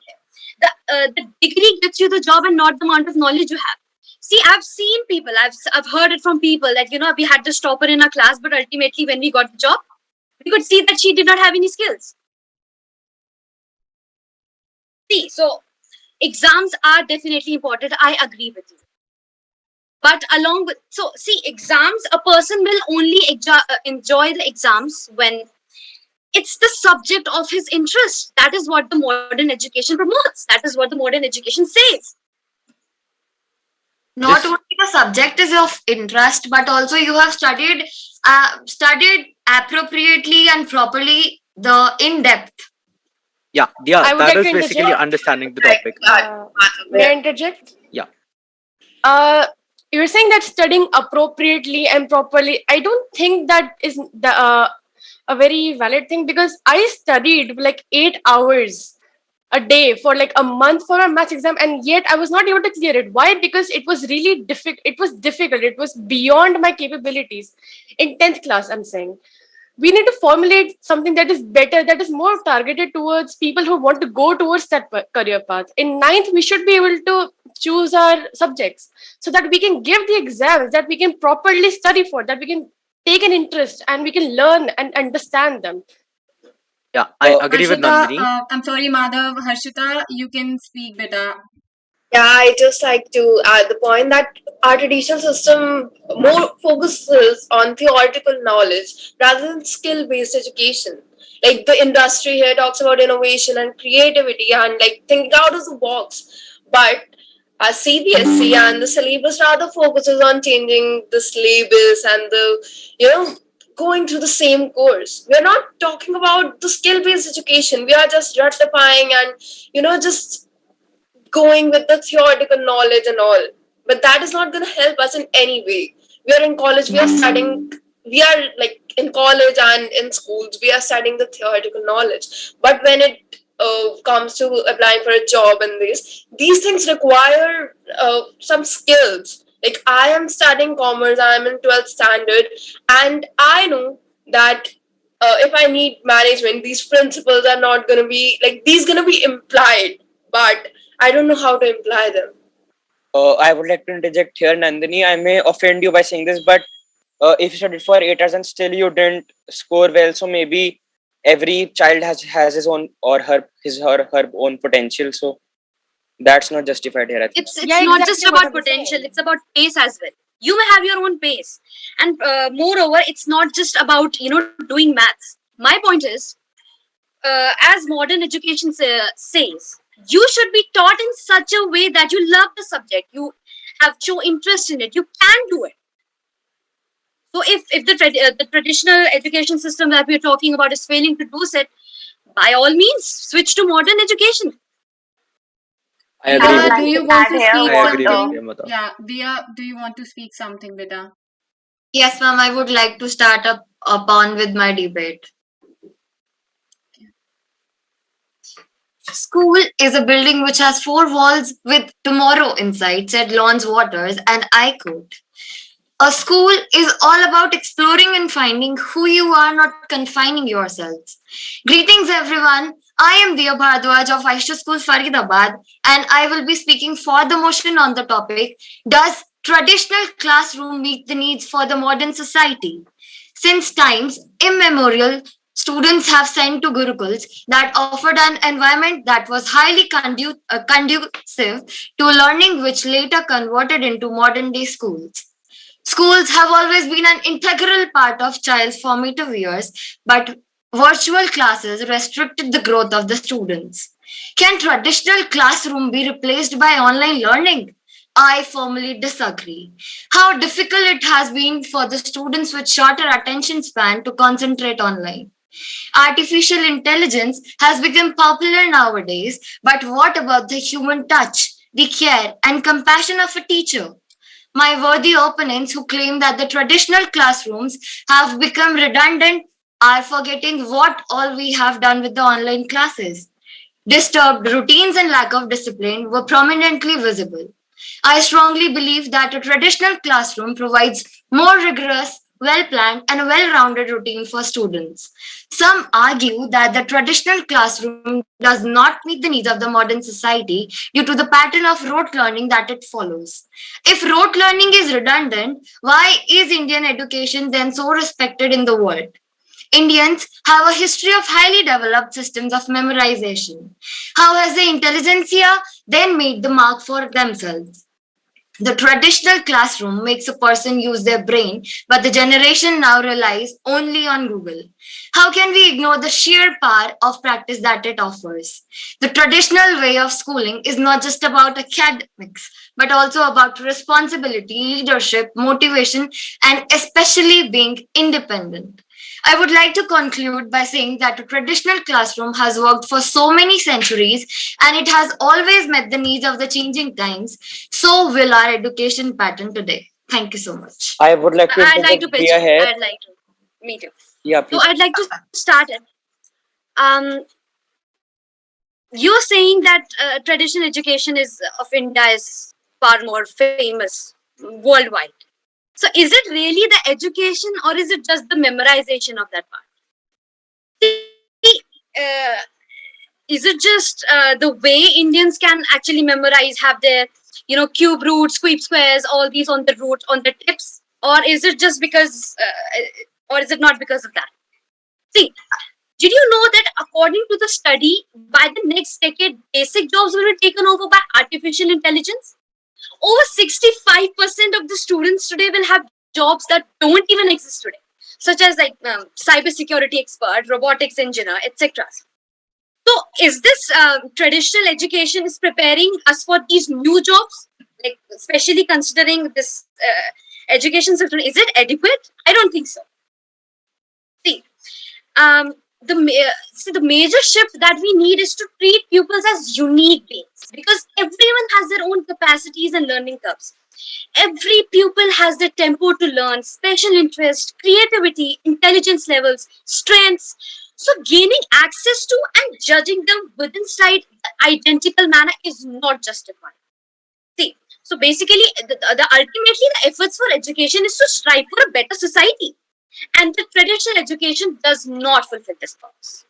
The degree gets you the job and not the amount of knowledge you have. See, I've seen people, I've heard it from people that, we had this topper in our class, but ultimately when we got the job, we could see that she did not have any skills. See, so exams are definitely important. I agree with you. But exams, a person will only enjoy the exams when it's the subject of his interest. That is what the modern education promotes. That is what the modern education says. Not only the subject is of interest, but also you have studied appropriately and properly the in-depth. Yeah, I would that like is to basically interject. understanding the topic. May I interject? Yeah. You're saying that studying appropriately and properly, I don't think that is a very valid thing, because I studied like 8 hours a day for like a month for a maths exam, and yet I was not able to clear it. Why? Because it was really difficult. It was difficult. It was beyond my capabilities in 10th class, I'm saying. we need to formulate something that is better, that is more targeted towards people who want to go towards that career path. In ninth, we should be able to choose our subjects so that we can give the exams, that we can properly study for, that we can take an interest and we can learn and understand them. Yeah, I agree with Harshita, Nandini. I'm sorry, Madhav. Harshita, you can speak better. Yeah, I just like to add the point that our traditional system more focuses on theoretical knowledge rather than skill based education. Like the industry here talks about innovation and creativity and like thinking out of the box. But CBSE and the syllabus rather focuses on changing the syllabus and going through the same course. We're not talking about the skill based education. We are just ratifying and just going with the theoretical knowledge and all. But that is not going to help us in any way. We are in college, we are studying, we are like in college and in schools, we are studying the theoretical knowledge. But when it comes to applying for a job in these things require some skills. Like I am studying commerce, I am in 12th standard, and I know that if I need management, these principles are not going to be like these going to be implied, but I don't know how to imply them. I would like to interject here, Nandini. I may offend you by saying this, but if you studied for 8 hours and still you didn't score well, so maybe every child has his own or her own potential. So that's not justified here, I think. It's not just about potential, it's about pace as well. You may have your own pace, and moreover, it's not just about doing maths. My point is, as modern education says, you should be taught in such a way that you love the subject, you have show interest in it, you can do it. So if the traditional education system that we're talking about is failing to do so, by all means switch to modern education. I agree. Dia, do you want to speak I agree with something? you, Madhav. Yeah, Dia, do you want to speak something, Beta? Yes, ma'am, I would like to start upon with my debate. School is a building which has four walls with tomorrow inside, said Lawrence Waters, and I quote, "A school is all about exploring and finding who you are, not confining yourselves." Greetings, everyone. I am Dia Bhardwaj of Aisha School, Faridabad, and I will be speaking for the motion on the topic, Does traditional classroom meet the needs for the modern society? Since times immemorial, students have sent to Gurukuls that offered an environment that was highly conducive to learning, which later converted into modern day schools. Schools have always been an integral part of child's formative years, but virtual classes restricted the growth of the students. Can traditional classroom be replaced by online learning? I firmly disagree. How difficult it has been for the students with shorter attention span to concentrate online. Artificial intelligence has become popular nowadays, but what about the human touch, the care, and compassion of a teacher? My worthy opponents who claim that the traditional classrooms have become redundant are forgetting what all we have done with the online classes. Disturbed routines and lack of discipline were prominently visible. I strongly believe that a traditional classroom provides more rigorous, well planned, and well rounded routine for students. Some argue that the traditional classroom does not meet the needs of the modern society due to the pattern of rote learning that it follows. If rote learning is redundant, why is Indian education then so respected in the world? Indians have a history of highly developed systems of memorization. How has the intelligentsia then made the mark for themselves? The traditional classroom makes a person use their brain, but the generation now relies only on Google. How can we ignore the sheer power of practice that it offers? The traditional way of schooling is not just about academics, but also about responsibility, leadership, motivation, and especially being independent. I would like to conclude by saying that a traditional classroom has worked for so many centuries and it has always met the needs of the changing times. So will our education pattern today. Thank you so much. I would like to I'd like to pitch Dia in. here. I'd like to. Me too. Yeah, So please. I'd like to start it. You're saying that traditional education of India is far more famous worldwide. So is it really the education or is it just the memorization of that part? See, is it just the way Indians can actually memorize, have their, cube roots, square squares, all these on the root, on the tips? Or is it just because, or is it not because of that? See, did you know that according to the study, by the next decade, basic jobs will be taken over by artificial intelligence? Over 65% of the students today will have jobs that don't even exist today, such as like cybersecurity expert, robotics engineer, etc. So, is this traditional education is preparing us for these new jobs? Like, especially considering this education system, is it adequate? I don't think so. See, the major shift that we need is to treat pupils as unique beings, because everyone has their own capacities and learning curves. Every pupil has the tempo to learn, special interest, creativity, intelligence levels, strengths. So gaining access to and judging them within the identical manner is not justified. See, so basically, ultimately the efforts for education is to strive for a better society, and the traditional education does not fulfill this purpose.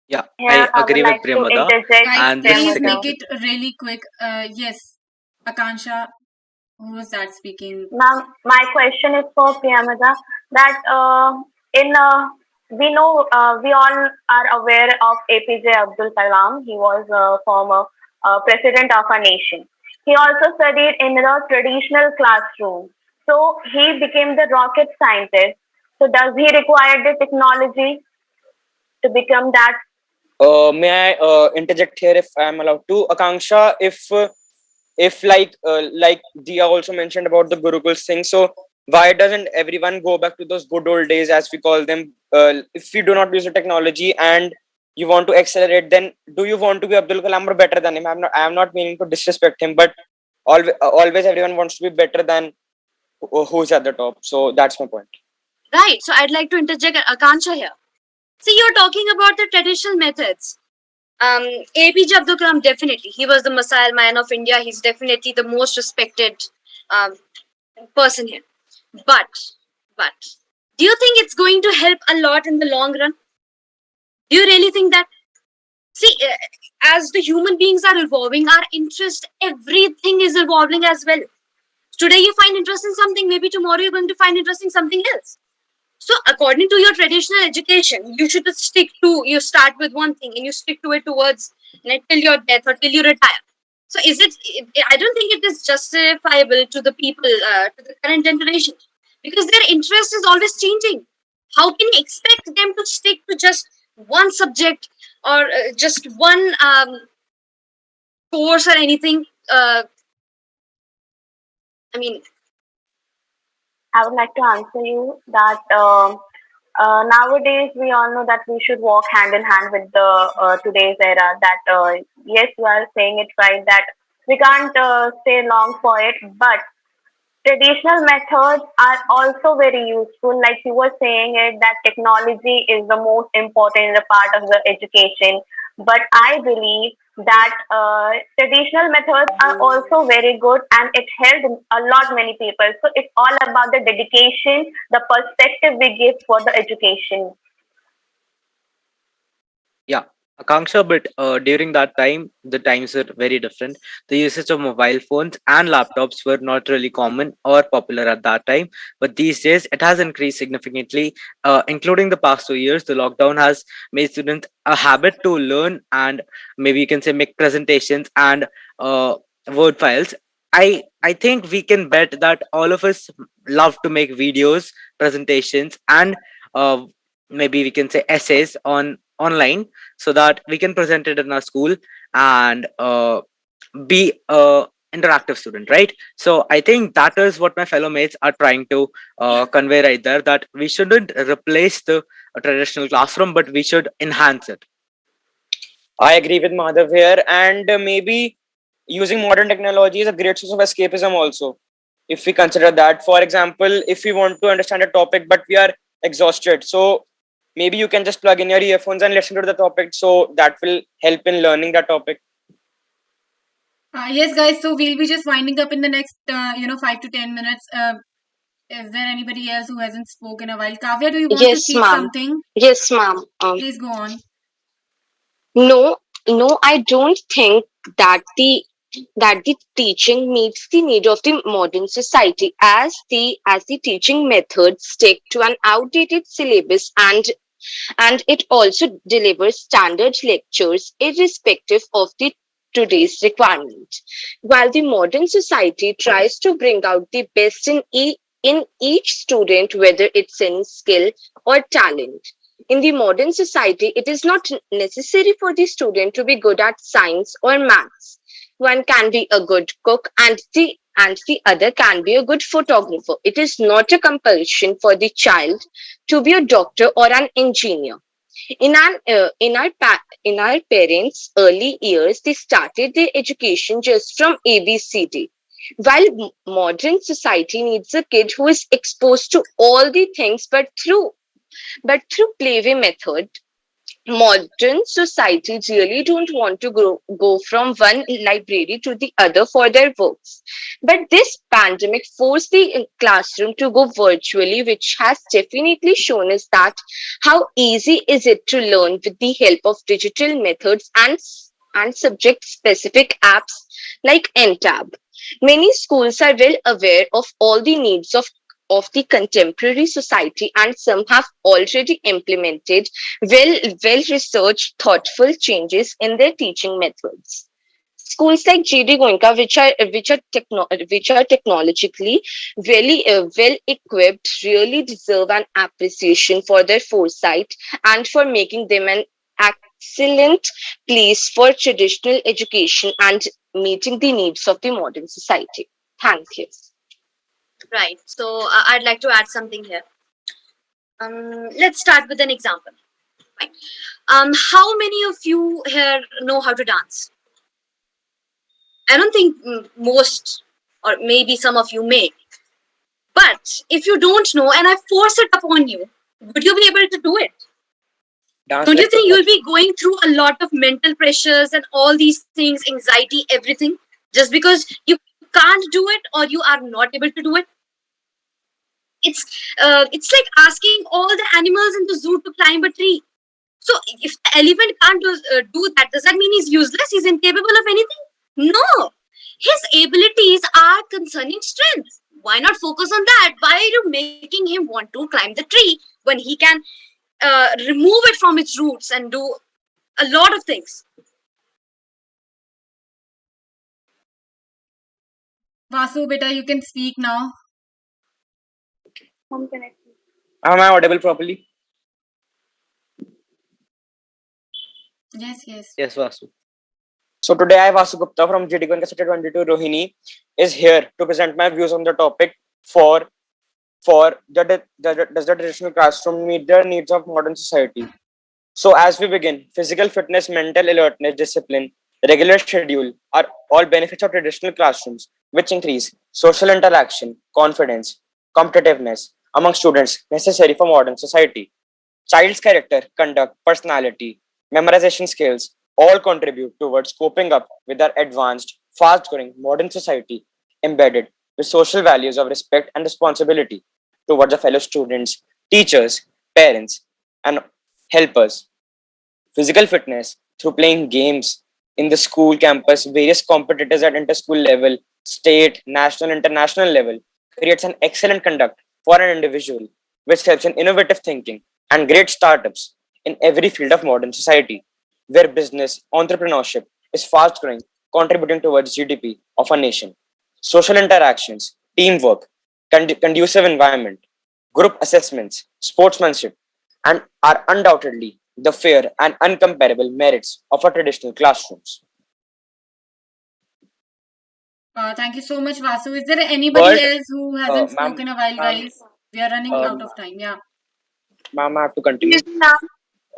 Yeah, Yeah, I I would agree with like to Priyamada. interject. Guys, And this please Priyamada. make it really quick. Yes, Akansha, who was that speaking? Ma'am, my question is for Priyamada that in we know we all are aware of APJ Abdul Kalam. He was a former president of our nation. He also studied in the traditional classroom. So he became the rocket scientist. So does he require the technology to become that? May I interject here if I am allowed to? Akanksha, if like Dia also mentioned about the Gurukuls thing, so why doesn't everyone go back to those good old days, as we call them? If we do not use the technology and you want to accelerate, then do you want to be Abdul Kalam or better than him? I am not meaning to disrespect him, but always everyone wants to be better than who's at the top. So that's my point. Right. So I'd like to interject Akansha here. See, you're talking about the traditional methods. APJ Abdul Kalam, definitely. He was the missile man of India. He's definitely the most respected um, person here. But, do you think it's going to help a lot in the long run? Do you really think that? See, as the human beings are evolving, our interest, everything is evolving as well. Today you find interest in something, maybe tomorrow you're going to find interest in something else. So according to your traditional education, you should you start with one thing and you stick to it towards till your death or till you retire. So I don't think it is justifiable to the people, to the current generation, because their interest is always changing. How can you expect them to stick to just one subject or just one course or anything? I mean, I would like to answer you that nowadays we all know that we should walk hand in hand with the today's era. That yes, you are saying it right that we can't stay long for it, but traditional methods are also very useful. Like you were saying it, that technology is the most important part of the education. But I believe that traditional methods are also very good and it helped a lot many people. So it's all about the dedication, the perspective we give for the education. Yeah, Akanksha, but during that time, the times were very different. The usage of mobile phones and laptops were not really common or popular at that time. But these days, it has increased significantly. Including the past 2 years, the lockdown has made students a habit to learn and maybe you can say make presentations and word files. I think we can bet that all of us love to make videos, presentations, and uh, maybe we can say essays on online so that we can present it in our school and be a interactive student, right? So I think that is what my fellow mates are trying to convey right there, that we shouldn't replace the traditional classroom, but we should enhance it. I agree with Madhav here, and maybe using modern technology is a great source of escapism also. If we consider that, for example, if we want to understand a topic but we are exhausted, so maybe you can just plug in your earphones and listen to the topic, so that will help in learning that topic. I would like to interject here. So that will help in learning that topic. Ma'am, I would like to interject here. So that will help in learning that topic. So that will help in learning that topic. So that will help in learning that topic. So that will help in learning that topic. Yes, guys. So we'll be just winding up in the next, 5 to 10 minutes. Is there anybody else who hasn't spoken a while? Kavya, do you want to Yes, speak ma'am. something? Yes, ma'am. Please go on. No, no, I don't think that the teaching meets the need of the modern society, as the teaching methods stick to an outdated syllabus, and it also delivers standard lectures irrespective of the today's requirement. While the modern society tries to bring out the best in each student, whether it's in skill or talent. In the modern society, it is not necessary for the student to be good at science or maths. One can be a good cook, and the other can be a good photographer. It is not a compulsion for the child to be a doctor or an engineer. In our parents' early years, they started their education just from ABCD. While modern society needs a kid who is exposed to all the things, but through playway method, modern society really don't want to go from one library to the other for their works. But this pandemic forced the classroom to go virtually, which has definitely shown us that how easy is it to learn with the help of digital methods and subject specific apps like NTAB. Many schools are well aware of all the needs of the contemporary society, and some have already implemented well researched thoughtful changes in their teaching methods. Schools like GD Goenka, which are technologically well equipped, really deserve an appreciation for their foresight and for making them an excellent place for traditional education and meeting the needs of the modern society. Thank you. Right. So I'd like to add something here. Let's start with an example. Right. How many of you here know how to dance? I don't think most, or maybe some of you may. But if you don't know and I force it upon you, would you be able to do it? Dance Don't you like think you'll be going through a lot of mental pressures and all these things, anxiety, everything, just because you can't do it or you are not able to do it? It's like asking all the animals in the zoo to climb a tree. So if the elephant can't do that, does that mean he's useless? He's incapable of anything? No. His abilities are concerning strength. Why not focus on that? Why are you making him want to climb the tree when he can remove it from its roots and do a lot of things? Vasu, beta, you can speak now. Am I audible properly? Yes, yes. Yes, Vasu. So today I, Vasu Gupta from GD Goenka Sector 22 Rohini, is here to present my views on the topic for does the traditional classroom meet the needs of modern society. So as we begin, physical fitness, mental alertness, discipline, regular schedule are all benefits of traditional classrooms, which increase social interaction, confidence, competitiveness among students necessary for modern society. Child's character, conduct, personality, memorization skills all contribute towards coping up with our advanced, fast growing modern society embedded with social values of respect and responsibility towards the fellow students, teachers, parents, and helpers. Physical fitness through playing games in the school campus, various competitors at inter-school level, state, national, international level creates an excellent conduct for an individual, which helps in innovative thinking and great startups in every field of modern society, where business entrepreneurship is fast growing, contributing towards GDP of a nation. Social interactions, teamwork, conducive environment, group assessments, sportsmanship, and are undoubtedly the fair and uncomparable merits of our traditional classrooms. Thank you so much, Vasu. Is there anybody World, else who hasn't ma'am, spoken a while, guys? We are running out of time. Yeah. ma'am, I have to continue.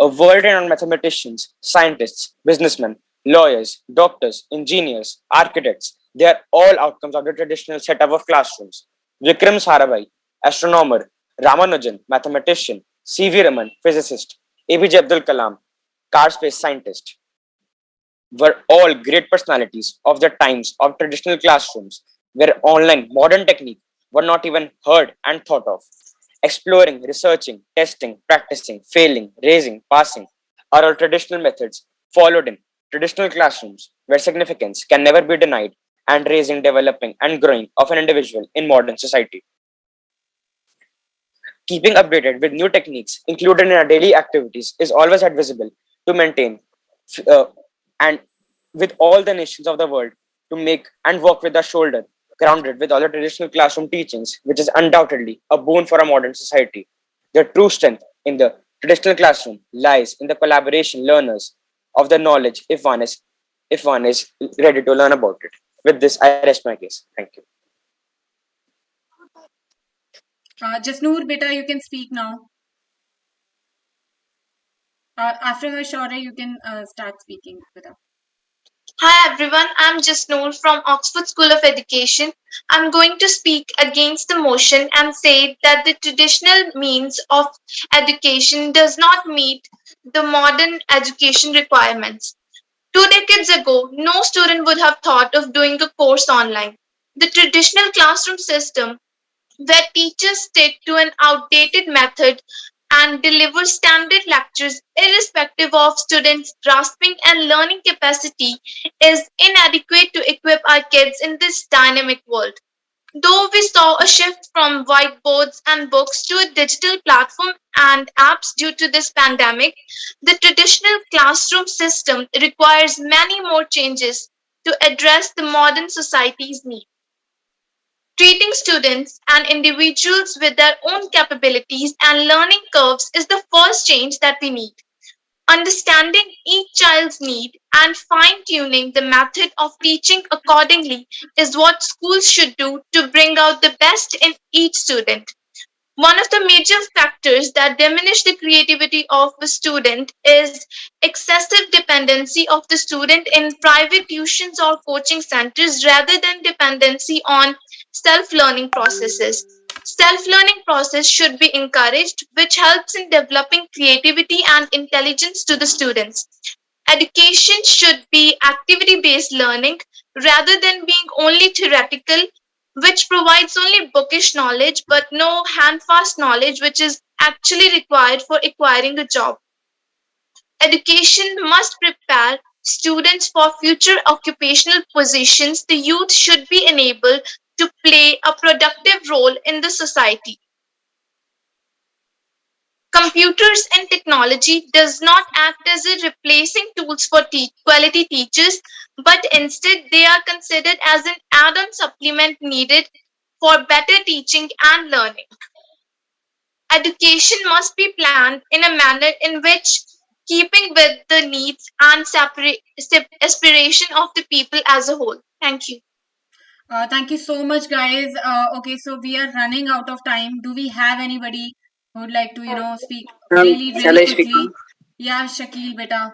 A world renowned mathematicians, scientists, businessmen, lawyers, doctors, engineers, architects, they are all outcomes of the traditional setup of classrooms. Vikram Sarabhai, astronomer, Ramanujan, mathematician, C.V. Raman, physicist, APJ Abdul Kalam, car space scientist. were all great personalities of the times of traditional classrooms, where online modern technique were not even heard and thought of. Exploring, researching, testing, practicing, failing, raising, passing are all traditional methods followed in traditional classrooms where significance can never be denied and raising, developing, and growing of an individual in modern society. Keeping updated with new techniques included in our daily activities is always advisable to maintain uh, and with all the nations of the world to make and work with a shoulder grounded with all the traditional classroom teachings, which is undoubtedly a boon for a modern society. The true strength in the traditional classroom lies in the collaboration learners of the knowledge if one is ready to learn about it. With this, I rest my case. Thank you. Jasnoor, beta, you can speak now. After her, Shaurya, you can start speaking, beta. Hi everyone, I'm Jasnoor from Oxford School of Education. I'm going to speak against the motion and say that the traditional means of education does not meet the modern education requirements. 2 decades ago, no student would have thought of doing a course online. The traditional classroom system, where teachers stick to an outdated method and deliver standard lectures irrespective of students' grasping and learning capacity, is inadequate to equip our kids in this dynamic world. Though we saw a shift from whiteboards and books to a digital platform and apps due to this pandemic, the traditional classroom system requires many more changes to address the modern society's needs. Treating students and individuals with their own capabilities and learning curves is the first change that we need. Understanding each child's need and fine tuning the method of teaching accordingly is what schools should do to bring out the best in each student. One of the major factors that diminish the creativity of a student is excessive dependency of the student in private tuitions or coaching centers rather than dependency on self-learning processes. Self-learning process should be encouraged, which helps in developing creativity and intelligence to the students. Education should be activity based learning rather than being only theoretical, which provides only bookish knowledge but no hand-fast knowledge which is actually required for acquiring a job. Education must prepare students for future occupational positions. The youth should be enabled to play a productive role in the society. Computers and technology does not act as a replacing tools for quality teachers, but instead they are considered as an add-on supplement needed for better teaching and learning. Education must be planned in a manner in which keeping with the needs and aspiration of the people as a whole. Thank you. Thank you so much, guys. Okay, so we are running out of time. Do we have anybody who would like to, speak really, Shall really I speak quickly? now? Yeah, Shakil, beta.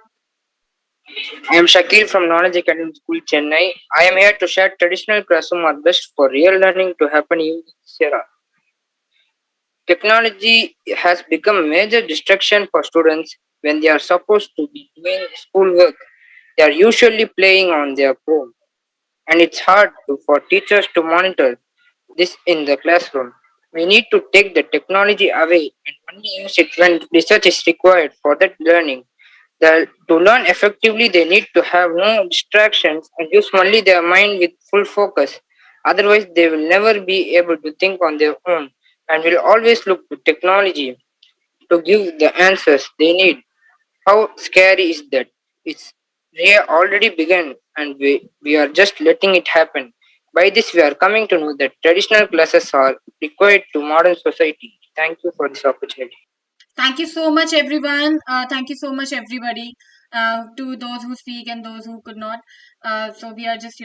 I am Shakil from Knowledge Academy School, Chennai. I am here to share traditional classroom are best for real learning to happen in this era. Technology has become a major distraction for students when they are supposed to be doing schoolwork. They are usually playing on their phone, and it's hard for teachers to monitor this in the classroom. We need to take the technology away and only use it when research is required for that learning. To learn effectively, they need to have no distractions and use only their mind with full focus. Otherwise, they will never be able to think on their own and will always look to technology to give the answers they need. How scary is that? It's already begun and we are just letting it happen. By this, we are coming to know that traditional classes are required to modern society. Thank you for this opportunity. Thank you so much, everyone. Thank you so much, everybody, to those who speak and those who could not. So we are just,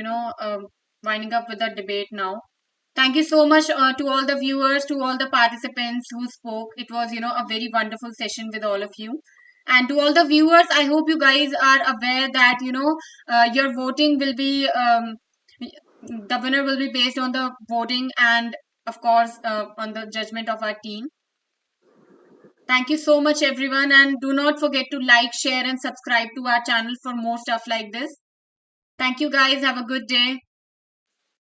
winding up with the debate now. Thank you so much to all the viewers, to all the participants who spoke. It was, a very wonderful session with all of you. And to all the viewers, I hope you guys are aware that, your voting will be, the winner will be based on the voting and, of course, on the judgment of our team. Thank you so much, everyone. And do not forget to like, share, and subscribe to our channel for more stuff like this. Thank you guys. Have a good day.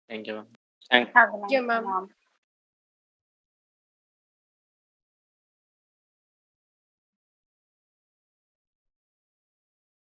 Thank you. Thank Have a nice Yeah, day, ma'am. ma'am.